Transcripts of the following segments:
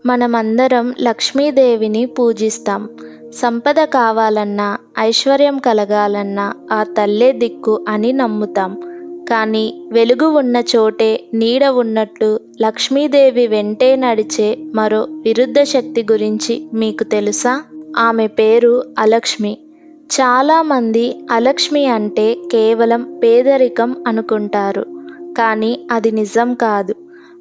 మనమందరం లక్ష్మీదేవిని పూజిస్తాం. సంపద కావాలన్నా, ఐశ్వర్యం కలగాలన్నా ఆ తల్లే దిక్కు అని నమ్ముతాం. కానీ వెలుగు ఉన్న చోటే నీడ ఉన్నట్లు లక్ష్మీదేవి వెంటే నడిచే మరో విరుద్ధ శక్తి గురించి మీకు తెలుసా? ఆమె పేరు అలక్ష్మి. చాలామంది అలక్ష్మి అంటే కేవలం పేదరికం అనుకుంటారు. కానీ అది నిజం కాదు.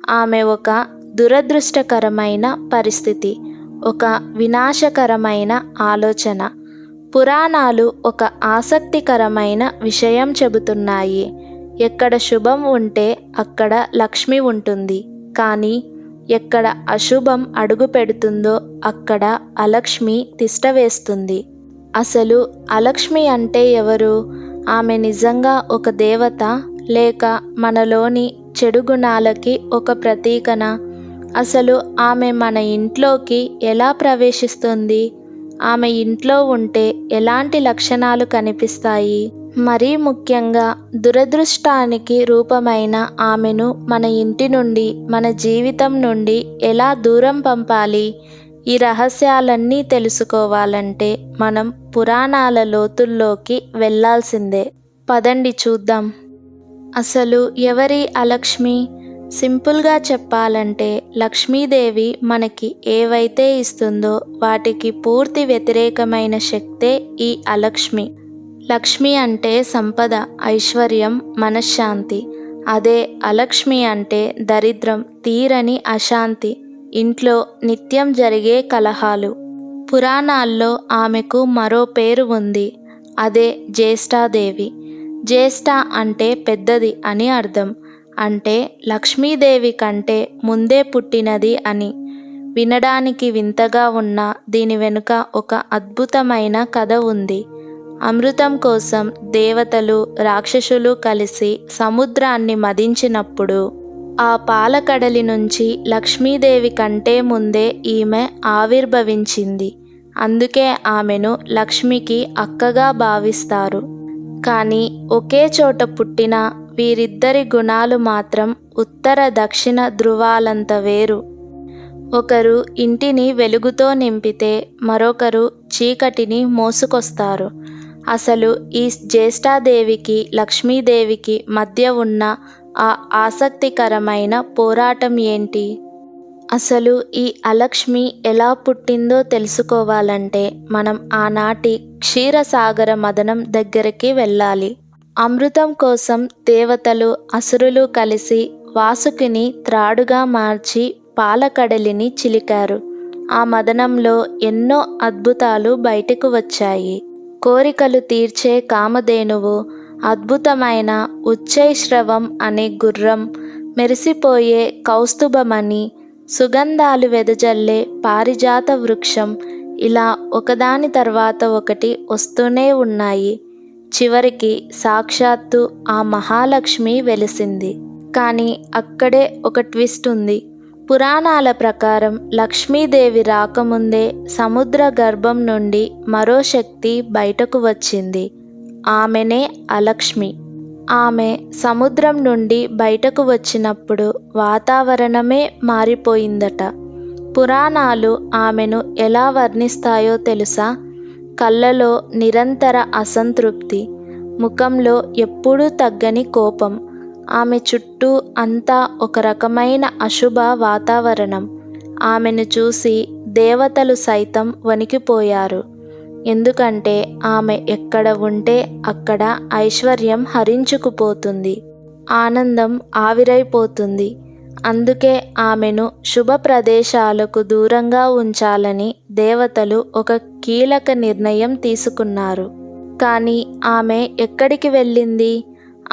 ఆమె ఒక దురదృష్టకరమైన పరిస్థితి, ఒక వినాశకరమైన ఆలోచన. పురాణాలు ఒక ఆసక్తికరమైన విషయం చెబుతున్నాయి. ఎక్కడ శుభం ఉంటే అక్కడ లక్ష్మి ఉంటుంది. కానీ ఎక్కడ అశుభం అడుగు పెడుతుందో అక్కడ అలక్ష్మి తిష్టవేస్తుంది. అసలు అలక్ష్మి అంటే ఎవరు? ఆమె నిజంగా ఒక దేవత, లేక మనలోని చెడు గుణాలకి ఒక ప్రతీకనా? అసలు ఆమె మన ఇంట్లోకి ఎలా ప్రవేశిస్తుంది? ఆమె ఇంట్లో ఉంటే ఎలాంటి లక్షణాలు కనిపిస్తాయి? మరీ ముఖ్యంగా దురదృష్టానికి రూపమైన ఆమెను మన ఇంటి నుండి, మన జీవితం నుండి ఎలా దూరం పంపాలి? ఈ రహస్యాలన్నీ తెలుసుకోవాలంటే మనం పురాణాల లోతుల్లోకి వెళ్ళాల్సిందే. పదండి చూద్దాం. అసలు ఎవరి అలక్ష్మి? సింపుల్గా చెప్పాలంటే లక్ష్మీదేవి మనకి ఏవైతే ఇస్తుందో వాటికి పూర్తి వ్యతిరేకమైన శక్తే ఈ అలక్ష్మి. లక్ష్మి అంటే సంపద, ఐశ్వర్యం, మనశ్శాంతి. అదే అలక్ష్మి అంటే దరిద్రం, తీరని అశాంతి, ఇంట్లో నిత్యం జరిగే కలహాలు. పురాణాల్లో ఆమెకు మరో పేరు ఉంది. అదే జ్యేష్ఠాదేవి. జ్యేష్ఠ అంటే పెద్దది అని అర్థం. అంటే లక్ష్మీదేవి కంటే ముందే పుట్టినది అని. వినడానికి వింతగా ఉన్నా దీని వెనుక ఒక అద్భుతమైన కథ ఉంది. అమృతం కోసం దేవతలు, రాక్షసులు కలిసి సముద్రాన్ని మదించినప్పుడు ఆ పాలకడలి నుంచి లక్ష్మీదేవి కంటే ముందే ఈమె ఆవిర్భవించింది. అందుకే ఆమెను లక్ష్మికి అక్కగా భావిస్తారు. కానీ ఒకే చోట పుట్టిన వీరిద్దరి గుణాలు మాత్రం ఉత్తర దక్షిణ ధృవాలంత వేరు. ఒకరు ఇంటిని వెలుగుతో నింపితే మరొకరు చీకటిని మోసుకొస్తారు. అసలు ఈ జ్యేష్ఠాదేవికి, లక్ష్మీదేవికి మధ్య ఉన్న ఆ ఆసక్తికరమైన పోరాటం ఏంటి? అసలు ఈ అలక్ష్మి ఎలా పుట్టిందో తెలుసుకోవాలంటే మనం ఆనాటి క్షీరసాగర మథనం దగ్గరికి వెళ్ళాలి. అమృతం కోసం దేవతలు, అసురులు కలిసి వాసుకిని త్రాడుగా మార్చి పాలకడలిని చిలికారు. ఆ మథనంలో ఎన్నో అద్భుతాలు బయటకు వచ్చాయి. కోరికలు తీర్చే కామధేనువు, అద్భుతమైన ఉచ్చైశ్రవం అనే గుర్రం, మెరిసిపోయే కౌస్తుభమణి, సుగంధాలు వెదజల్లే పారిజాత వృక్షం, ఇలా ఒకదాని తర్వాత ఒకటి వస్తూనే ఉన్నాయి. చివరికి సాక్షాత్తు ఆ మహాలక్ష్మి వెలిసింది. కానీ అక్కడే ఒక ట్విస్ట్ ఉంది. పురాణాల ప్రకారం లక్ష్మీదేవి రాకముందే సముద్ర గర్భం నుండి మరో శక్తి బయటకు వచ్చింది. ఆమెనే అలక్ష్మి. ఆమె సముద్రం నుండి బయటకు వచ్చినప్పుడు వాతావరణమే మారిపోయిందట. పురాణాలు ఆమెను ఎలా వర్ణిస్తాయో తెలుసా? కళ్ళలో నిరంతర అసంతృప్తి, ముఖంలో ఎప్పుడూ తగ్గని కోపం. ఆమె చుట్టూ అంతా ఒక రకమైన అశుభ వాతావరణం. ఆమెను చూసి దేవతలు సైతం వణికిపోయారు. ఎందుకంటే ఆమె ఎక్కడ ఉంటే అక్కడ ఐశ్వర్యం హరించుకుపోతుంది, ఆనందం ఆవిరైపోతుంది. అందుకే ఆమెను శుభ ప్రదేశాలకు దూరంగా ఉంచాలని దేవతలు ఒక కీలక నిర్ణయం తీసుకున్నారు. కానీ ఆమె ఎక్కడికి వెళ్ళింది?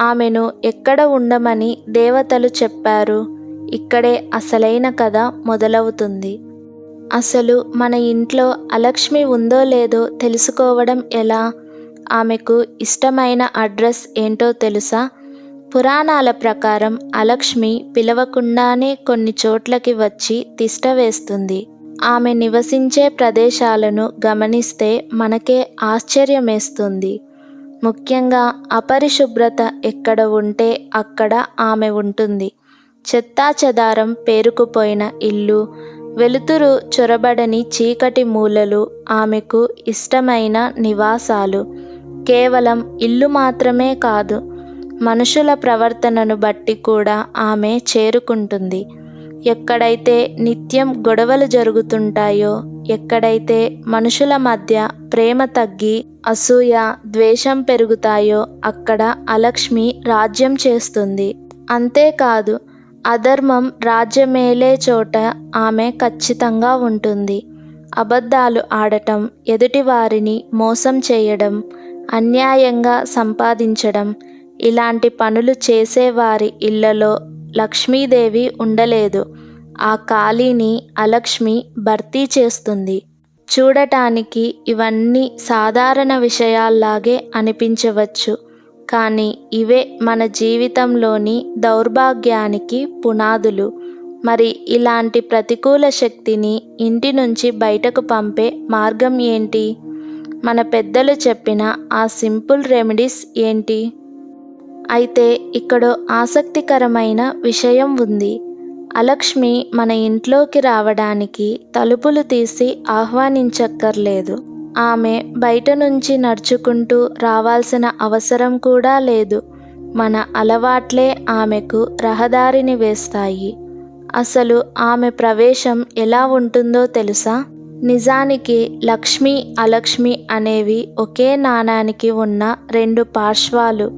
ఆమెను ఎక్కడ ఉండమని దేవతలు చెప్పారు? ఇక్కడే అసలైన కథ మొదలవుతుంది. అసలు మన ఇంట్లో అలక్ష్మి ఉందో లేదో తెలుసుకోవడం ఎలా? ఆమెకు ఇష్టమైన అడ్రస్ ఏంటో తెలుసా? పురాణాల ప్రకారం అలక్ష్మి పిలవకుండానే కొన్ని చోట్లకి వచ్చి తిష్ట వేస్తుంది. ఆమె నివసించే ప్రదేశాలను గమనిస్తే మనకే ఆశ్చర్యమేస్తుంది. ముఖ్యంగా అపరిశుభ్రత ఎక్కడ ఉంటే అక్కడ ఆమె ఉంటుంది. చెత్తాచెదారం పేరుకుపోయిన ఇల్లు, వెలుతురు చొరబడని చీకటి మూలలు ఆమెకు ఇష్టమైన నివాసాలు. కేవలం ఇల్లు మాత్రమే కాదు, మనుషుల ప్రవర్తనను బట్టి కూడా ఆమె చేరుకుంటుంది. ఎక్కడైతే నిత్యం గొడవలు జరుగుతుంటాయో, ఎక్కడైతే మనుషుల మధ్య ప్రేమ తగ్గి అసూయ, ద్వేషం పెరుగుతాయో అక్కడ అలక్ష్మి రాజ్యం చేస్తుంది. అంతేకాదు, అధర్మం రాజ్యమేలే చోట ఆమె ఖచ్చితంగా ఉంటుంది. అబద్ధాలు ఆడటం, ఎదుటివారిని మోసం చేయడం, అన్యాయంగా సంపాదించడం, ఇలాంటి పనులు చేసేవారి ఇళ్లలో లక్ష్మీదేవి ఉండలేదు. ఆ ఖాళీని అలక్ష్మి భర్తీ చేస్తుంది. చూడటానికి ఇవన్నీ సాధారణ విషయాల్లాగే అనిపించవచ్చు, కానీ ఇవే మన జీవితంలోని దౌర్భాగ్యానికి పునాదులు. మరి ఇలాంటి ప్రతికూల శక్తిని ఇంటి నుంచి బయటకు పంపే మార్గం ఏంటి? మన పెద్దలు చెప్పిన ఆ సింపుల్ రెమెడీస్ ఏంటి? అయితే ఇక్కడ ఆసక్తికరమైన విషయం ఉంది. అలక్ష్మి మన ఇంట్లోకి రావడానికి తలుపులు తీసి ఆహ్వానించక్కర్లేదు. ఆమె బయట నుంచి నడుచుకుంటూ రావాల్సిన అవసరం కూడా లేదు. మన అలవాట్లే ఆమెకు రహదారిని వేస్తాయి. అసలు ఆమె ప్రవేశం ఎలా ఉంటుందో తెలుసా? నిజానికి లక్ష్మి, అలక్ష్మి అనేవి ఒకే నాణానికి ఉన్న రెండు పార్శ్వాలు.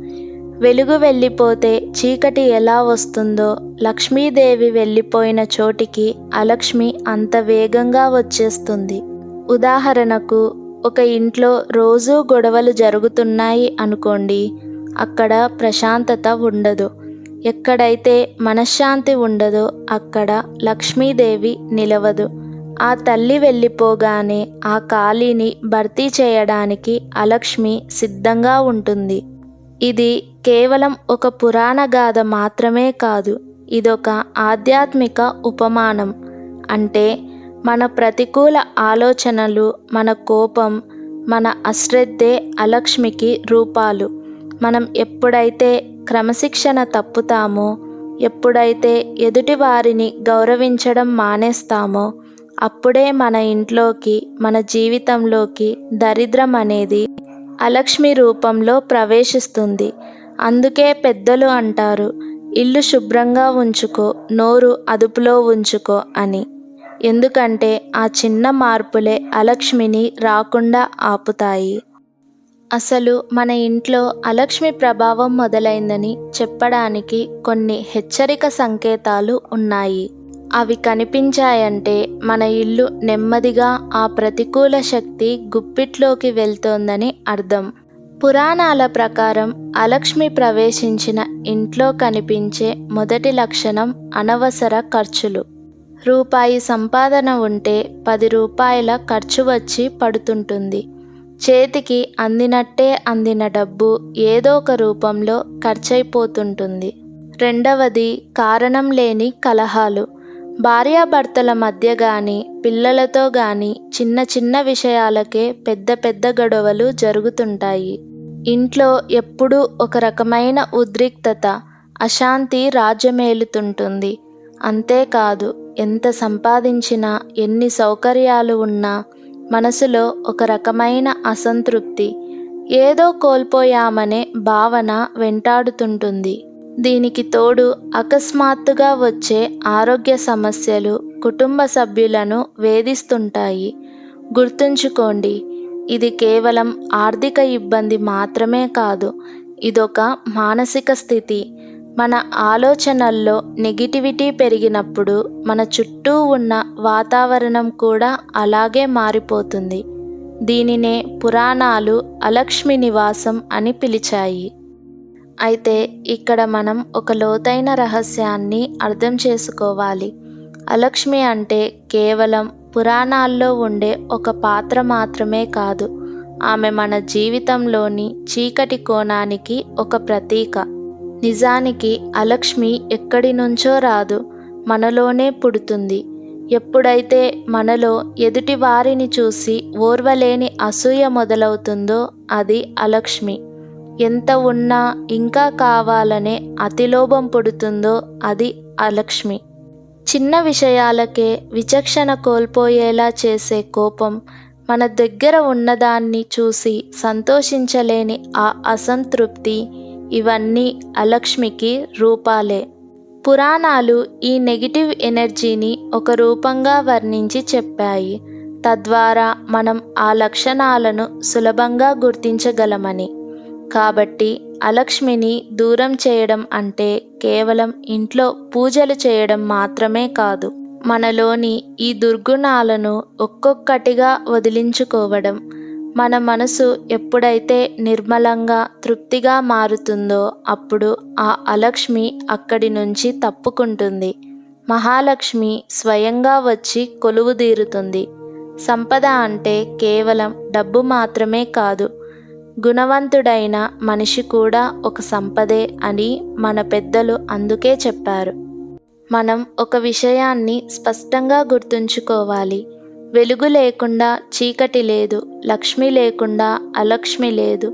వెలుగు వెళ్ళిపోతే చీకటి ఎలా వస్తుందో, లక్ష్మీదేవి వెళ్ళిపోయిన చోటికి అలక్ష్మి అంత వేగంగా వచ్చేస్తుంది. ఉదాహరణకు, ఒక ఇంట్లో రోజూ గొడవలు జరుగుతున్నాయి అనుకోండి, అక్కడ ప్రశాంతత ఉండదు. ఎక్కడైతే మనశ్శాంతి ఉండదో అక్కడ లక్ష్మీదేవి నిలవదు. ఆ తల్లి వెళ్ళిపోగానే ఆ ఖాళీని భర్తీ చేయడానికి అలక్ష్మి సిద్ధంగా ఉంటుంది. ఇది కేవలం ఒక పురాణ గాథ మాత్రమే కాదు, ఇదొక ఆధ్యాత్మిక ఉపమానం. అంటే మన ప్రతికూల ఆలోచనలు, మన కోపం, మన అశ్రద్ధే అలక్ష్మికి రూపాలు. మనం ఎప్పుడైతే క్రమశిక్షణ తప్పుతామో, ఎప్పుడైతే ఎదుటి వారిని గౌరవించడం మానేస్తామో, అప్పుడే మన ఇంట్లోకి, మన జీవితంలోకి దరిద్రం అనేది అలక్ష్మి రూపంలో ప్రవేశిస్తుంది. అందుకే పెద్దలు అంటారు, ఇల్లు శుభ్రంగా ఉంచుకో, నోరు అదుపులో ఉంచుకో అని. ఎందుకంటే ఆ చిన్న మార్పులే అలక్ష్మిని రాకుండా ఆపుతాయి. అసలు మన ఇంట్లో అలక్ష్మి ప్రభావం మొదలైందని చెప్పడానికి కొన్ని హెచ్చరిక సంకేతాలు ఉన్నాయి. అవి కనిపించాయంటే మన ఇల్లు నెమ్మదిగా ఆ ప్రతికూల శక్తి గుప్పిట్లోకి వెళ్తోందని అర్థం. పురాణాల ప్రకారం అలక్ష్మి ప్రవేశించిన ఇంట్లో కనిపించే మొదటి లక్షణం అనవసర ఖర్చులు. రూపాయి సంపాదన ఉంటే 10 రూపాయల ఖర్చు వచ్చి పడుతుంటుంది. చేతికి అందినట్టే అందిన డబ్బు ఏదో ఒక రూపంలో ఖర్చయిపోతుంటుంది. రెండవది, కారణం లేని కలహాలు. భార్యాభర్తల మధ్య కానీ, పిల్లలతో కానీ చిన్న చిన్న విషయాలకే పెద్ద పెద్ద గొడవలు జరుగుతుంటాయి. ఇంట్లో ఎప్పుడూ ఒక రకమైన ఉద్రిక్తత, అశాంతి రాజ్యమేలుతుంటుంది. అంతేకాదు, ఎంత సంపాదించినా, ఎన్ని సౌకర్యాలు ఉన్నా మనసులో ఒక రకమైన అసంతృప్తి, ఏదో కోల్పోయామనే భావన వెంటాడుతుంటుంది. దీనికి తోడు అకస్మాత్తుగా వచ్చే ఆరోగ్య సమస్యలు కుటుంబ సభ్యులను వేధిస్తుంటాయి. గుర్తుంచుకోండి, ఇది కేవలం ఆర్థిక ఇబ్బంది మాత్రమే కాదు, ఇదొక మానసిక స్థితి. మన ఆలోచనల్లో నెగిటివిటీ పెరిగినప్పుడు మన చుట్టూ ఉన్న వాతావరణం కూడా అలాగే మారిపోతుంది. దీనినే పురాణాలు అలక్ష్మి నివాసం అని పిలిచాయి. అయితే ఇక్కడ మనం ఒక లోతైన రహస్యాన్ని అర్థం చేసుకోవాలి. అలక్ష్మి అంటే కేవలం పురాణాల్లో ఉండే ఒక పాత్ర మాత్రమే కాదు, ఆమె మన జీవితంలోని చీకటి కోణానికి ఒక ప్రతీక. నిజానికి అలక్ష్మి ఎక్కడి నుంచో రాదు, మనలోనే పుడుతుంది. ఎప్పుడైతే మనలో ఎదుటి వారిని చూసి ఓర్వలేని అసూయ మొదలవుతుందో అది అలక్ష్మి. ఎంత ఉన్నా ఇంకా కావాలనే అతిలోభం పుడుతుందో అది అలక్ష్మి. చిన్న విషయాలకే విచక్షణ కోల్పోయేలా చేసే కోపం, మన దగ్గర ఉన్నదాన్ని చూసి సంతోషించలేని ఆ అసంతృప్తి, ఇవన్నీ అలక్ష్మికి రూపాలే. పురాణాలు ఈ నెగిటివ్ ఎనర్జీని ఒక రూపంగా వర్ణించి చెప్పాయి, తద్వారా మనం ఆ లక్షణాలను సులభంగా గుర్తించగలమని. కాబట్టి అలక్ష్మిని దూరం చేయడం అంటే కేవలం ఇంట్లో పూజలు చేయడం మాత్రమే కాదు, మనలోని ఈ దుర్గుణాలను ఒక్కొక్కటిగా వదిలించుకోవడం. మన మనసు ఎప్పుడైతే నిర్మలంగా, తృప్తిగా మారుతుందో అప్పుడు ఆ అలక్ష్మి అక్కడి నుంచి తప్పుకుంటుంది. మహాలక్ష్మి స్వయంగా వచ్చి కొలువుదీరుతుంది. సంపద అంటే కేవలం డబ్బు మాత్రమే కాదు, గుణవంతుడైన మనిషి కూడా ఒక సంపదే అని మన పెద్దలు అందుకే చెప్పారు. మనం ఒక విషయాన్ని స్పష్టంగా గుర్తుంచుకోవాలి. వెలుగు లేకుండా చీకటి లేదు, లక్ష్మి లేకుండా అలక్ష్మి లేదు.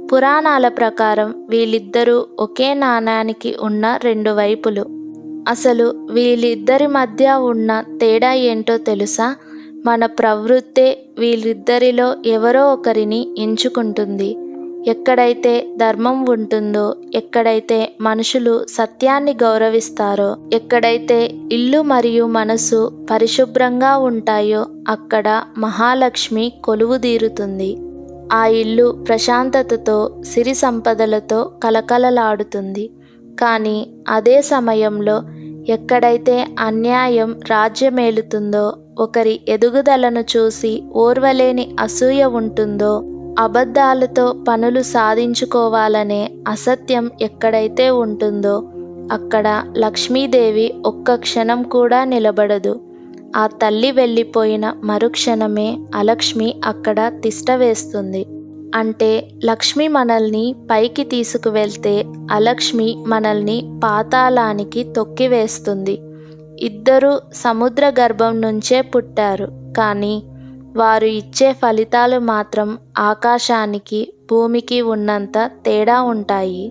పురాణాల ప్రకారం వీళ్ళిద్దరూ ఒకే నాణానికి ఉన్న రెండు వైపులు. అసలు వీళ్ళిద్దరి మధ్య ఉన్న తేడా ఏంటో తెలుసా? మన ప్రవృత్తే వీళ్ళిద్దరిలో ఎవరో ఒకరిని ఎంచుకుంటుంది. ఎక్కడైతే ధర్మం ఉంటుందో, ఎక్కడైతే మనుషులు సత్యాన్ని గౌరవిస్తారో, ఎక్కడైతే ఇల్లు మరియు మనసు పరిశుభ్రంగా ఉంటాయో అక్కడ మహాలక్ష్మి కొలువుదీరుతుంది. ఆ ఇల్లు ప్రశాంతతతో, సిరి సంపదలతో కలకలలాడుతుంది. కానీ అదే సమయంలో ఎక్కడైతే అన్యాయం రాజ్యమేలుతుందో, ఒకరి ఎదుగుదలను చూసి ఓర్వలేని అసూయ ఉంటుందో, అబద్ధాలతో పనులు సాధించుకోవాలనే అసత్యం ఎక్కడైతే ఉంటుందో అక్కడ లక్ష్మీదేవి ఒక్క క్షణం కూడా నిలబడదు. ఆ తల్లి వెళ్ళిపోయిన మరుక్షణమే అలక్ష్మి అక్కడ తిష్ట వేస్తుంది. అంటే లక్ష్మి మనల్ని పైకి తీసుకువెళ్తే అలక్ష్మి మనల్ని పాతాళానికి తొక్కివేస్తుంది. ఇద్దరూ సముద్ర గర్భం నుంచే పుట్టారు, కానీ వారు ఇచ్చే ఫలితాలు మాత్రం ఆకాశానికి భూమికి ఉన్నంత తేడా ఉంటాయి.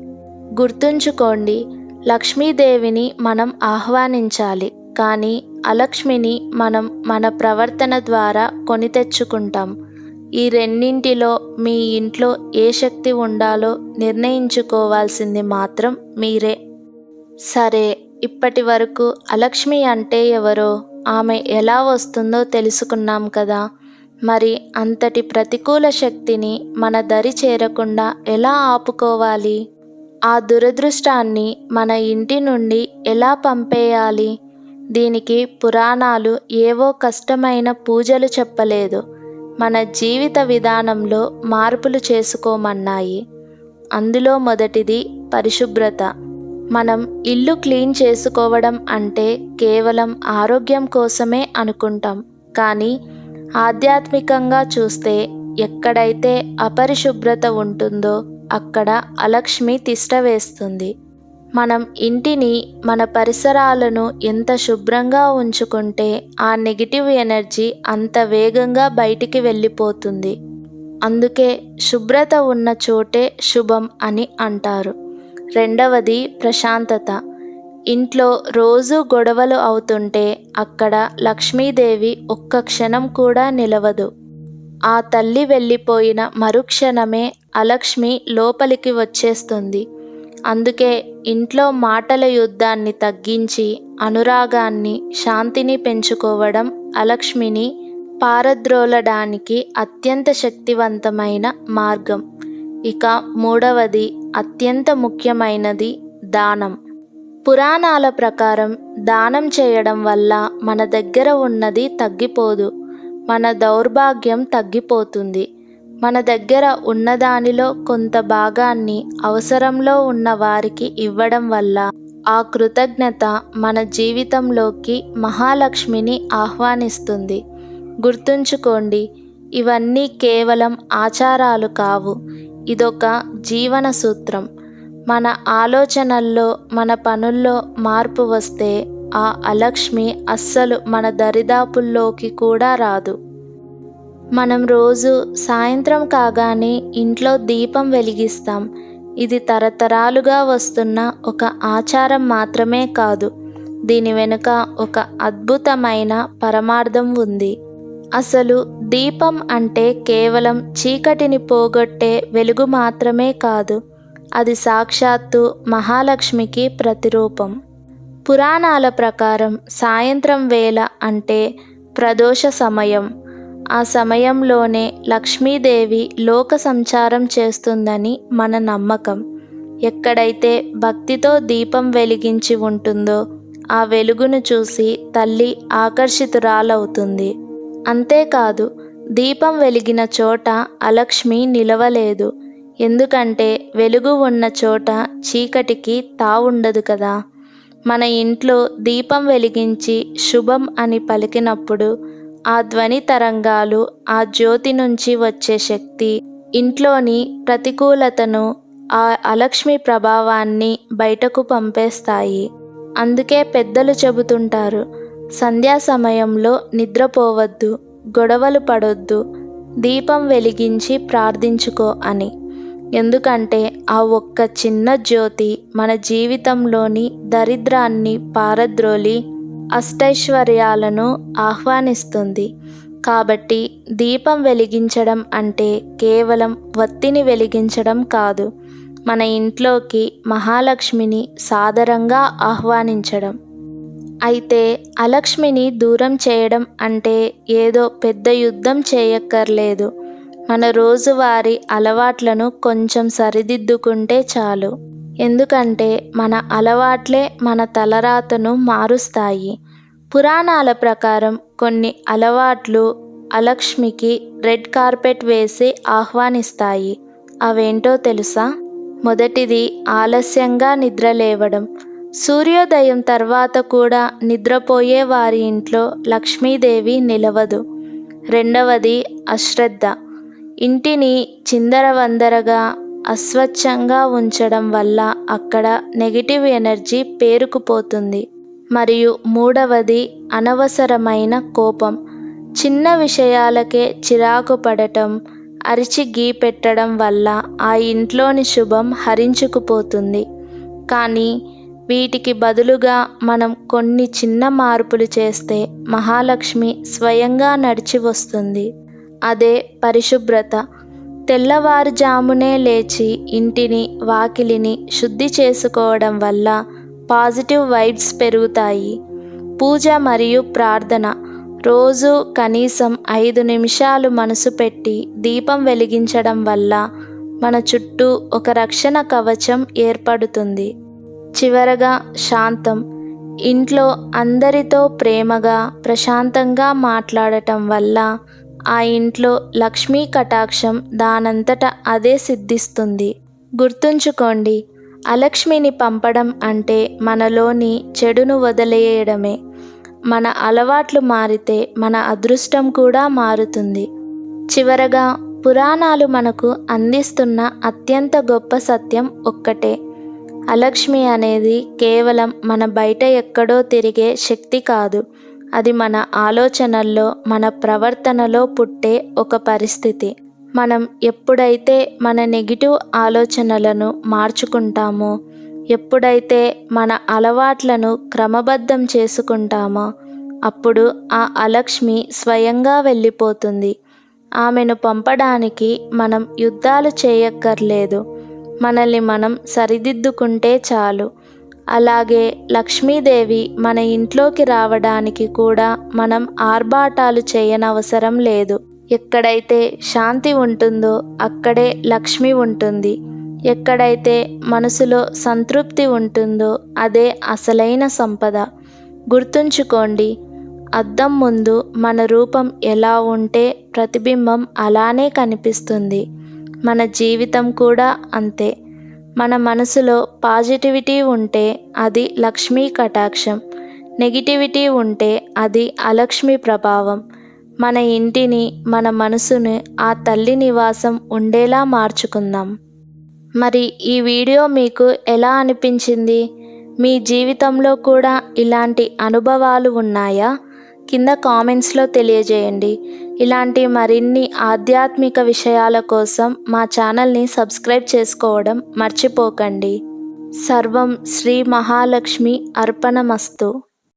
గుర్తుంచుకోండి, లక్ష్మీదేవిని మనం ఆహ్వానించాలి, కానీ అలక్ష్మిని మనం మన ప్రవర్తన ద్వారా కొని తెచ్చుకుంటాం. ఈ రెండింటిలో మీ ఇంట్లో ఏ శక్తి ఉండాలో నిర్ణయించుకోవాల్సింది మాత్రం మీరే. సరే, ఇప్పటి వరకు అలక్ష్మి అంటే ఎవరో, ఆమె ఎలా వస్తుందో తెలుసుకున్నాం కదా. మరి అంతటి ప్రతికూల శక్తిని మన దరి చేరకుండా ఎలా ఆపుకోవాలి? ఆ దురదృష్టాన్ని మన ఇంటి నుండి ఎలా పంపేయాలి? దీనికి పురాణాలు ఏవో కష్టమైన పూజలు చెప్పలేదు, మన జీవిత విధానంలో మార్పులు చేసుకోమన్నాయి. అందులో మొదటిది పరిశుభ్రత. మనం ఇల్లు క్లీన్ చేసుకోవడం అంటే కేవలం ఆరోగ్యం కోసమే అనుకుంటాం, కానీ ఆధ్యాత్మికంగా చూస్తే ఎక్కడైతే అపరిశుభ్రత ఉంటుందో అక్కడ అలక్ష్మి తిష్ట వేస్తుంది. మనం ఇంటిని, మన పరిసరాలను ఎంత శుభ్రంగా ఉంచుకుంటే ఆ నెగిటివ్ ఎనర్జీ అంత వేగంగా బయటికి వెళ్ళిపోతుంది. అందుకే శుభ్రత ఉన్న చోటే శుభం అని అంటారు. రెండవది ప్రశాంతత. ఇంట్లో రోజు గొడవలు అవుతుంటే అక్కడ లక్ష్మీదేవి ఒక్క క్షణం కూడా నిలవదు. ఆ తల్లి వెళ్ళిపోయిన మరుక్షణమే అలక్ష్మి లోపలికి వచ్చేస్తుంది. అందుకే ఇంట్లో మాటల యుద్ధాన్ని తగ్గించి అనురాగాన్ని, శాంతిని పెంచుకోవడం అలక్ష్మిని పారద్రోలడానికి అత్యంత శక్తివంతమైన మార్గం. ఇక మూడవది, అత్యంత ముఖ్యమైనది, దానం. పురాణాల ప్రకారం దానం చేయడం వల్ల మన దగ్గర ఉన్నది తగ్గిపోదు, మన దౌర్భాగ్యం తగ్గిపోతుంది. మన దగ్గర ఉన్నదానిలో కొంత భాగాన్ని అవసరంలో ఉన్న వారికి ఇవ్వడం వల్ల ఆ కృతజ్ఞత మన జీవితంలోకి మహాలక్ష్మిని ఆహ్వానిస్తుంది. గుర్తుంచుకోండి, ఇవన్నీ కేవలం ఆచారాలు కావు, ఇదొక జీవన సూత్రం. మన ఆలోచనల్లో, మన పనుల్లో మార్పు వస్తే ఆ అలక్ష్మి అస్సలు మన దరిదాపుల్లోకి కూడా రాదు. మనం రోజు సాయంత్రం కాగానే ఇంట్లో దీపం వెలిగిస్తాం. ఇది తరతరాలుగా వస్తున్న ఒక ఆచారం మాత్రమే కాదు, దీని వెనుక ఒక అద్భుతమైన పరమార్థం ఉంది. అసలు దీపం అంటే కేవలం చీకటిని పోగొట్టే వెలుగు మాత్రమే కాదు, అది సాక్షాత్తు మహాలక్ష్మికి ప్రతిరూపం. పురాణాల ప్రకారం సాయంత్రం వేళ అంటే ప్రదోష సమయం. ఆ సమయంలోనే లక్ష్మీదేవి లోక సంచారం చేస్తుందని మన నమ్మకం. ఎక్కడైతే భక్తితో దీపం వెలిగించి ఉంటుందో ఆ వెలుగును చూసి తల్లి ఆకర్షితురాలవుతుంది. అంతేకాదు, దీపం వెలిగిన చోట అలక్ష్మి నిలవలేదు. ఎందుకంటే వెలుగు ఉన్న చోట చీకటికి తావుండదు కదా. మన ఇంట్లో దీపం వెలిగించి శుభం అని పలికినప్పుడు ఆ ధ్వని తరంగాలు, ఆ జ్యోతి నుంచి వచ్చే శక్తి ఇంట్లోని ప్రతికూలతను, ఆ అలక్ష్మి ప్రభావాన్ని బయటకు పంపేస్తాయి. అందుకే పెద్దలు చెబుతుంటారు, సంధ్యా సమయంలో నిద్రపోవద్దు, గొడవలు పడొద్దు, దీపం వెలిగించి ప్రార్థించుకో అని. ఎందుకంటే ఆ ఒక్క చిన్న జ్యోతి మన జీవితంలోని దరిద్రాన్ని పారద్రోలి అష్టైశ్వర్యాలను ఆహ్వానిస్తుంది. కాబట్టి దీపం వెలిగించడం అంటే కేవలం వత్తిని వెలిగించడం కాదు, మన ఇంట్లోకి మహాలక్ష్మిని సాదరంగా ఆహ్వానించడం. అయితే అలక్ష్మిని దూరం చేయడం అంటే ఏదో పెద్ద యుద్ధం చేయక్కర్లేదు. మన రోజువారీ అలవాట్లను కొంచెం సరిదిద్దుకుంటే చాలు. ఎందుకంటే మన అలవాట్లే మన తలరాతను మారుస్తాయి. పురాణాల ప్రకారం కొన్ని అలవాట్లు అలక్ష్మికి రెడ్ కార్పెట్ వేసి ఆహ్వానిస్తాయి. అవేంటో తెలుసా? మొదటిది ఆలస్యంగా నిద్రలేవడం. సూర్యోదయం తర్వాత కూడా నిద్రపోయే వారి ఇంట్లో లక్ష్మీదేవి నిలవదు. రెండవది అశ్రద్ధ. ఇంటిని చిందరవందరగా అస్వచ్ఛంగా ఉంచడం వల్ల అక్కడ నెగిటివ్ ఎనర్జీ పేరుకుపోతుంది. మరియు మూడవది అనవసరమైన కోపం. చిన్న విషయాలకే చిరాకు పడటం, అరిచి గీ పెట్టడం వల్ల ఆ ఇంట్లోని శుభం హరించుకుపోతుంది. కానీ వీటికి బదులుగా మనం కొన్ని చిన్న మార్పులు చేస్తే మహాలక్ష్మి స్వయంగా నడిచి వస్తుంది. అదే పరిశుభ్రత. తెల్లవారుజామునే లేచి ఇంటిని, వాకిలిని శుద్ధి చేసుకోవడం వల్ల పాజిటివ్ వైబ్స్ పెరుగుతాయి. పూజ మరియు ప్రార్థన. రోజు కనీసం 5 నిమిషాలు మనసు పెట్టి దీపం వెలిగించడం వల్ల మన చుట్టూ ఒక రక్షణ కవచం ఏర్పడుతుంది. చివరగా శాంతం. ఇంట్లో అందరితో ప్రేమగా, ప్రశాంతంగా మాట్లాడటం వల్ల ఆ ఇంట్లో లక్ష్మీ కటాక్షం దానంతట అదే సిద్ధిస్తుంది. గుర్తుంచుకోండి, అలక్ష్మిని పంపడం అంటే మనలోని చెడును వదిలేయడమే. మన అలవాట్లు మారితే మన అదృష్టం కూడా మారుతుంది. చివరగా పురాణాలు మనకు అందిస్తున్న అత్యంత గొప్ప సత్యం ఒక్కటే. అలక్ష్మి అనేది కేవలం మన బయట ఎక్కడో తిరిగే శక్తి కాదు. అది మన ఆలోచనల్లో, మన ప్రవర్తనలో పుట్టే ఒక పరిస్థితి. మనం ఎప్పుడైతే మన నెగిటివ్ ఆలోచనలను మార్చుకుంటామో, ఎప్పుడైతే మన అలవాట్లను క్రమబద్ధం చేసుకుంటామో, అప్పుడు ఆ అలక్ష్మి స్వయంగా వెళ్ళిపోతుంది. ఆమెను పంపడానికి మనం యుద్ధాలు చేయక్కర్లేదు. మనల్ని మనం సరిదిద్దుకుంటే చాలు. అలాగే లక్ష్మీదేవి మన ఇంట్లోకి రావడానికి కూడా మనం ఆర్భాటాలు చేయనవసరం లేదు. ఎక్కడైతే శాంతి ఉంటుందో అక్కడే లక్ష్మి ఉంటుంది. ఎక్కడైతే మనసులో సంతృప్తి ఉంటుందో అదే అసలైన సంపద. గుర్తుంచుకోండి, అద్దం ముందు మన రూపం ఎలా ఉంటే ప్రతిబింబం అలానే కనిపిస్తుంది. మన జీవితం కూడా అంతే. మన మనసులో పాజిటివిటీ ఉంటే అది లక్ష్మీ కటాక్షం, నెగిటివిటీ ఉంటే అది అలక్ష్మి ప్రభావం. మన ఇంటిని, మన మనసుని ఆ తల్లి నివాసం ఉండేలా మార్చుకుందాం. మరి ఈ వీడియో మీకు ఎలా అనిపించింది? మీ జీవితంలో కూడా ఇలాంటి అనుభవాలు ఉన్నాయా? కింద కామెంట్స్లో తెలియజేయండి. ఇలాంటి మరిన్ని ఆధ్యాత్మిక విషయాల కోసం మా ఛానల్ని సబ్స్క్రైబ్ చేసుకోవడం మర్చిపోకండి. సర్వం శ్రీ మహాలక్ష్మి అర్పణమస్తు.